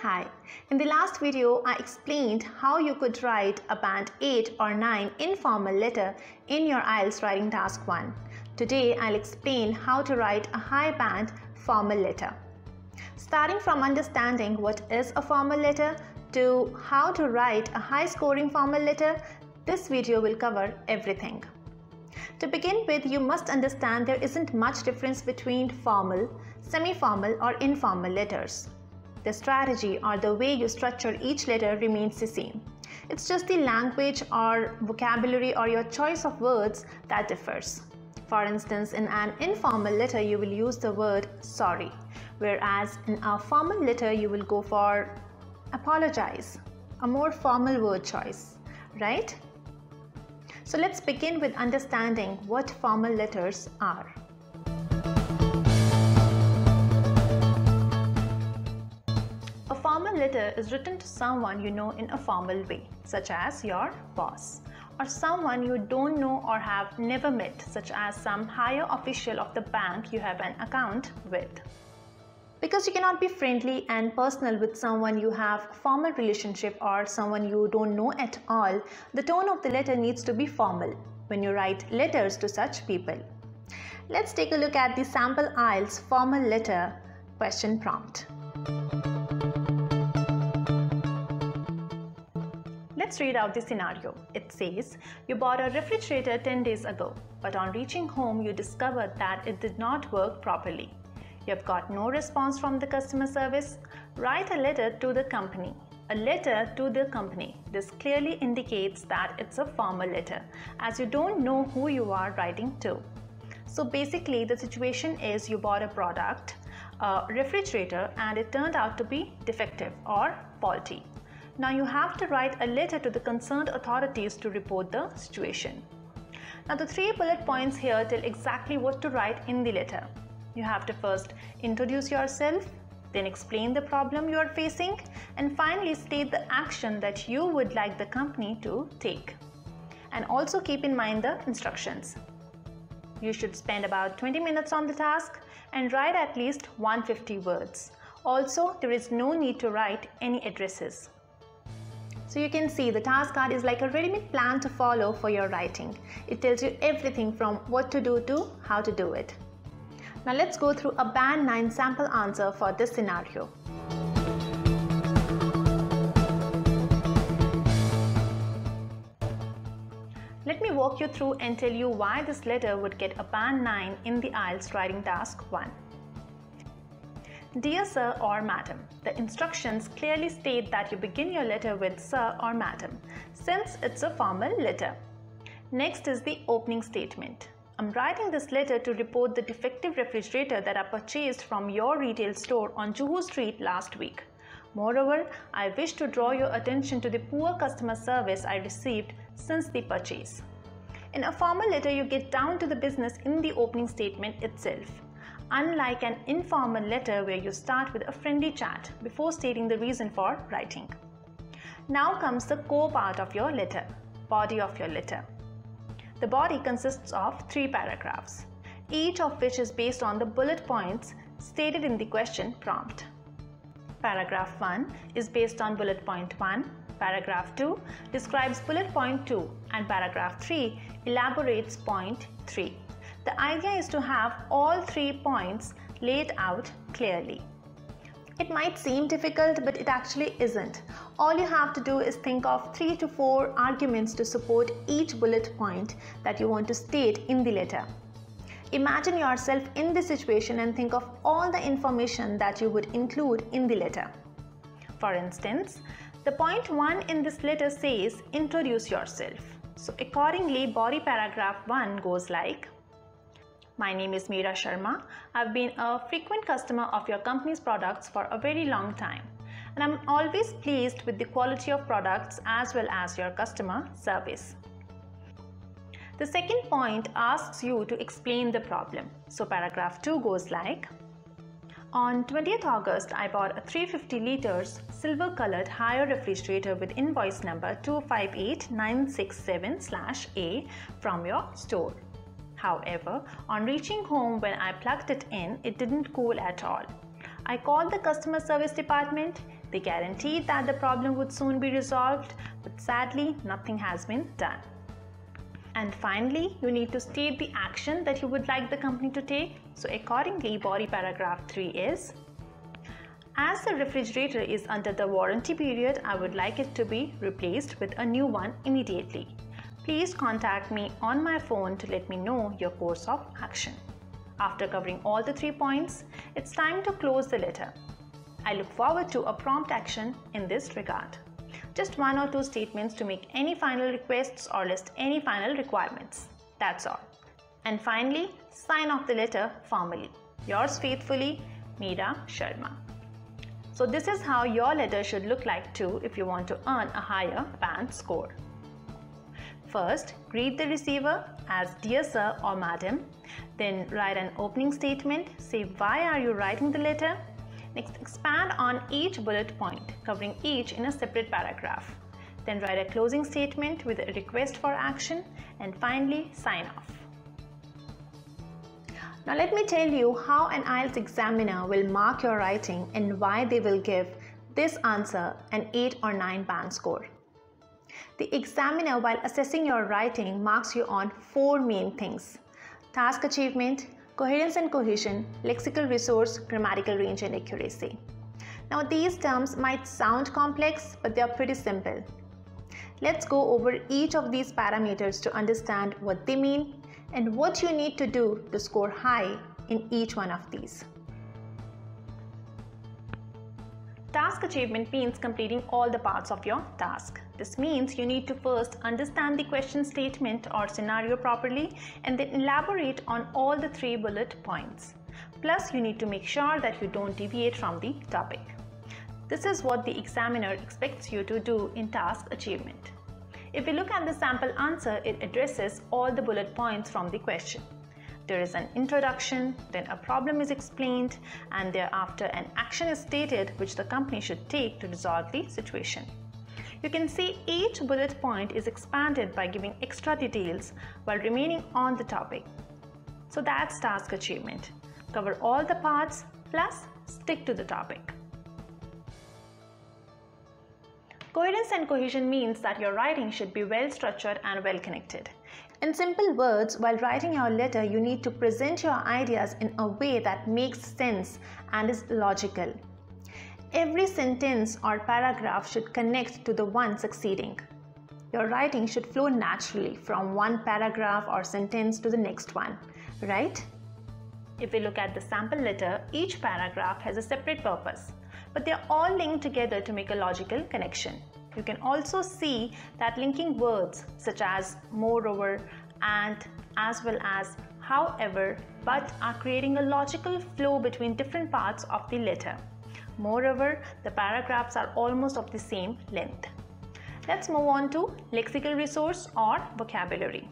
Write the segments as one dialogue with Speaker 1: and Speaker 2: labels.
Speaker 1: Hi, in the last video I explained how you could write a band 8 or 9 informal letter in your IELTS writing task 1. Today I'll explain how to write a high band formal letter. Starting from understanding what is a formal letter to how to write a high scoring formal letter, this video will cover everything. To begin with, you must understand there isn't much difference between formal, semi-formal or informal letters. The strategy or the way you structure each letter remains the same. It's just the language or vocabulary or your choice of words that differs. For instance, in an informal letter you will use the word sorry, whereas in a formal letter you will go for apologize, a more formal word choice, right? So let's begin with understanding what formal letters are. A formal letter is written to someone you know in a formal way, such as your boss, or someone you don't know or have never met, such as some higher official of the bank you have an account with. Because you cannot be friendly and personal with someone you have a formal relationship or someone you don't know at all, the tone of the letter needs to be formal when you write letters to such people. Let's take a look at the sample IELTS formal letter question prompt. Let's read out the scenario. It says, you bought a refrigerator 10 days ago, but on reaching home you discovered that it did not work properly. You have got no response from the customer service. Write a letter to the company. A letter to the company. This clearly indicates that it's a formal letter, as you don't know who you are writing to. So basically the situation is you bought a product, a refrigerator, and it turned out to be defective or faulty. Now you have to write a letter to the concerned authorities to report the situation. Now the 3 bullet points here tell exactly what to write in the letter. You have to first introduce yourself, then explain the problem you are facing, and finally state the action that you would like the company to take. And also keep in mind the instructions. You should spend about 20 minutes on the task and write at least 150 words. Also, there is no need to write any addresses. So you can see the task card is like a ready-made plan to follow for your writing. It tells you everything from what to do to how to do it. Now let's go through a band 9 sample answer for this scenario. Let me walk you through and tell you why this letter would get a band 9 in the IELTS writing task 1. Dear Sir or Madam, the instructions clearly state that you begin your letter with Sir or Madam, since it's a formal letter. Next is the opening statement. I'm writing this letter to report the defective refrigerator that I purchased from your retail store on Juhu Street last week. Moreover, I wish to draw your attention to the poor customer service I received since the purchase. In a formal letter, you get down to the business in the opening statement itself, unlike an informal letter where you start with a friendly chat before stating the reason for writing. Now comes the core part of your letter, body of your letter. The body consists of 3 paragraphs, each of which is based on the bullet points stated in the question prompt. Paragraph 1 is based on bullet point 1, paragraph 2 describes bullet point 2, and paragraph 3 elaborates point 3. The idea is to have all 3 points laid out clearly. It might seem difficult, but it actually isn't. All you have to do is think of 3 to 4 arguments to support each bullet point that you want to state in the letter. Imagine yourself in this situation and think of all the information that you would include in the letter. For instance, the point 1 in this letter says, introduce yourself. So accordingly, body paragraph 1 goes like, my name is Meera Sharma. I've been a frequent customer of your company's products for a very long time, and I'm always pleased with the quality of products as well as your customer service. The second point asks you to explain the problem. So paragraph 2 goes like, on 20th August, I bought a 350 liters silver colored higher refrigerator with invoice number 258967/A from your store. However, on reaching home when I plugged it in, it didn't cool at all. I called the customer service department. They guaranteed that the problem would soon be resolved, but sadly, nothing has been done. And finally, you need to state the action that you would like the company to take. So accordingly, body paragraph 3 is, as the refrigerator is under the warranty period, I would like it to be replaced with a new one immediately. Please contact me on my phone to let me know your course of action. After covering all the 3 points, it's time to close the letter. I look forward to a prompt action in this regard. Just 1 or 2 statements to make any final requests or list any final requirements. That's all. And finally, sign off the letter formally. Yours faithfully, Meera Sharma. So this is how your letter should look like too if you want to earn a higher band score. First, greet the receiver as Dear Sir or Madam. Then write an opening statement. Say why are you writing the letter. Next, expand on each bullet point, covering each in a separate paragraph. Then write a closing statement with a request for action, and finally sign off. Now let me tell you how an IELTS examiner will mark your writing and why they will give this answer an 8 or 9 band score. The examiner, while assessing your writing, marks you on 4 main things: task achievement, coherence and cohesion, lexical resource, grammatical range and accuracy. Now these terms might sound complex, but they are pretty simple. Let's go over each of these parameters to understand what they mean and what you need to do to score high in each one of these. Task achievement means completing all the parts of your task. This means you need to first understand the question statement or scenario properly and then elaborate on all the 3 bullet points. Plus, you need to make sure that you don't deviate from the topic. This is what the examiner expects you to do in task achievement. If we look at the sample answer, it addresses all the bullet points from the question. There is an introduction, then a problem is explained, and thereafter an action is stated which the company should take to resolve the situation. You can see each bullet point is expanded by giving extra details while remaining on the topic. So that's task achievement. Cover all the parts plus stick to the topic. Coherence and cohesion means that your writing should be well structured and well connected. In simple words, while writing your letter, you need to present your ideas in a way that makes sense and is logical. Every sentence or paragraph should connect to the one succeeding. Your writing should flow naturally from one paragraph or sentence to the next one, right? If we look at the sample letter, each paragraph has a separate purpose, but they are all linked together to make a logical connection. You can also see that linking words such as moreover, and, as well as, however, but are creating a logical flow between different parts of the letter. Moreover, the paragraphs are almost of the same length. Let's move on to lexical resource or vocabulary.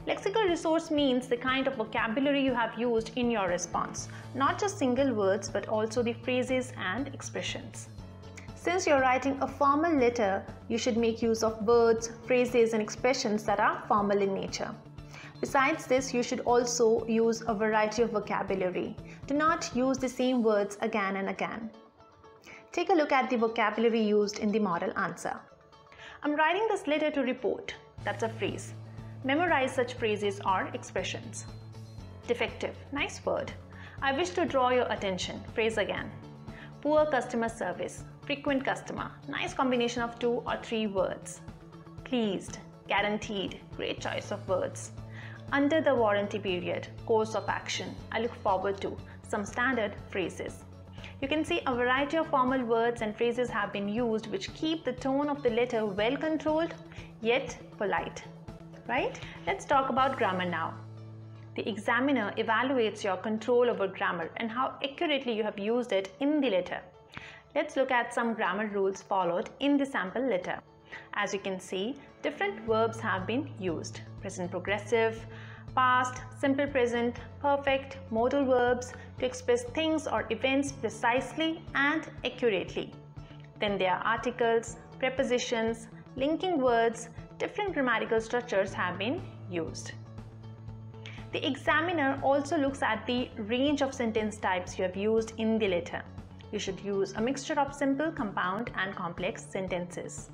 Speaker 1: Lexical resource means the kind of vocabulary you have used in your response, not just single words but also the phrases and expressions. Since you're writing a formal letter, you should make use of words, phrases and expressions that are formal in nature. Besides this, you should also use a variety of vocabulary. Do not use the same words again and again. Take a look at the vocabulary used in the model answer. I'm writing this letter to report. That's a phrase. Memorize such phrases or expressions. Defective. Nice word. I wish to draw your attention. Phrase again. Poor customer service. Frequent customer. Nice combination of 2 or 3 words. Pleased. Guaranteed. Great choice of words. Under the warranty period. Course of action. I look forward to. Some standard phrases. You can see a variety of formal words and phrases have been used which keep the tone of the letter well controlled yet polite. Right? Let's talk about grammar now. The examiner evaluates your control over grammar and how accurately you have used it in the letter. Let's look at some grammar rules followed in the sample letter. As you can see, different verbs have been used. Present progressive, past, simple present, perfect, modal verbs to express things or events precisely and accurately. Then there are articles, prepositions, linking words, different grammatical structures have been used. The examiner also looks at the range of sentence types you have used in the letter. You should use a mixture of simple, compound and complex sentences.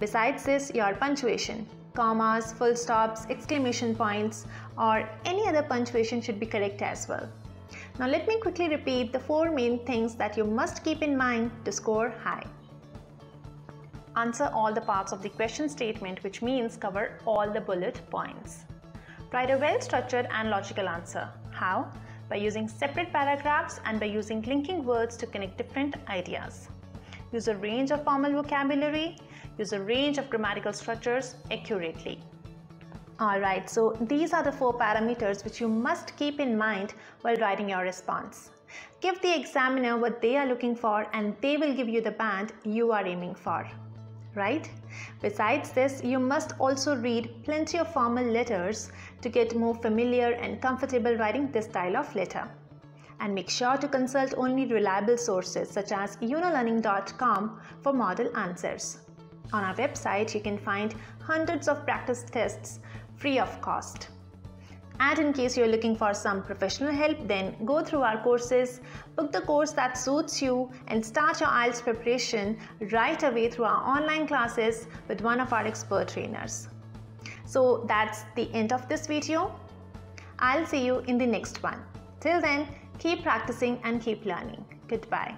Speaker 1: Besides this, your punctuation, commas, full stops, exclamation points or any other punctuation should be correct as well. Now let me quickly repeat the 4 main things that you must keep in mind to score high. Answer all the parts of the question statement, which means cover all the bullet points. Write a well-structured and logical answer. How? By using separate paragraphs and by using linking words to connect different ideas. Use a range of formal vocabulary. Use a range of grammatical structures accurately. Alright, so these are the 4 parameters which you must keep in mind while writing your response. Give the examiner what they are looking for and they will give you the band you are aiming for. Right? Besides this, you must also read plenty of formal letters to get more familiar and comfortable writing this style of letter. And make sure to consult only reliable sources such as unolearning.com for model answers. On our website, you can find hundreds of practice tests free of cost. And in case you're looking for some professional help, then go through our courses, book the course that suits you and start your IELTS preparation right away through our online classes with one of our expert trainers. So that's the end of this video. I'll see you in the next one. Till then, keep practicing and keep learning. Goodbye.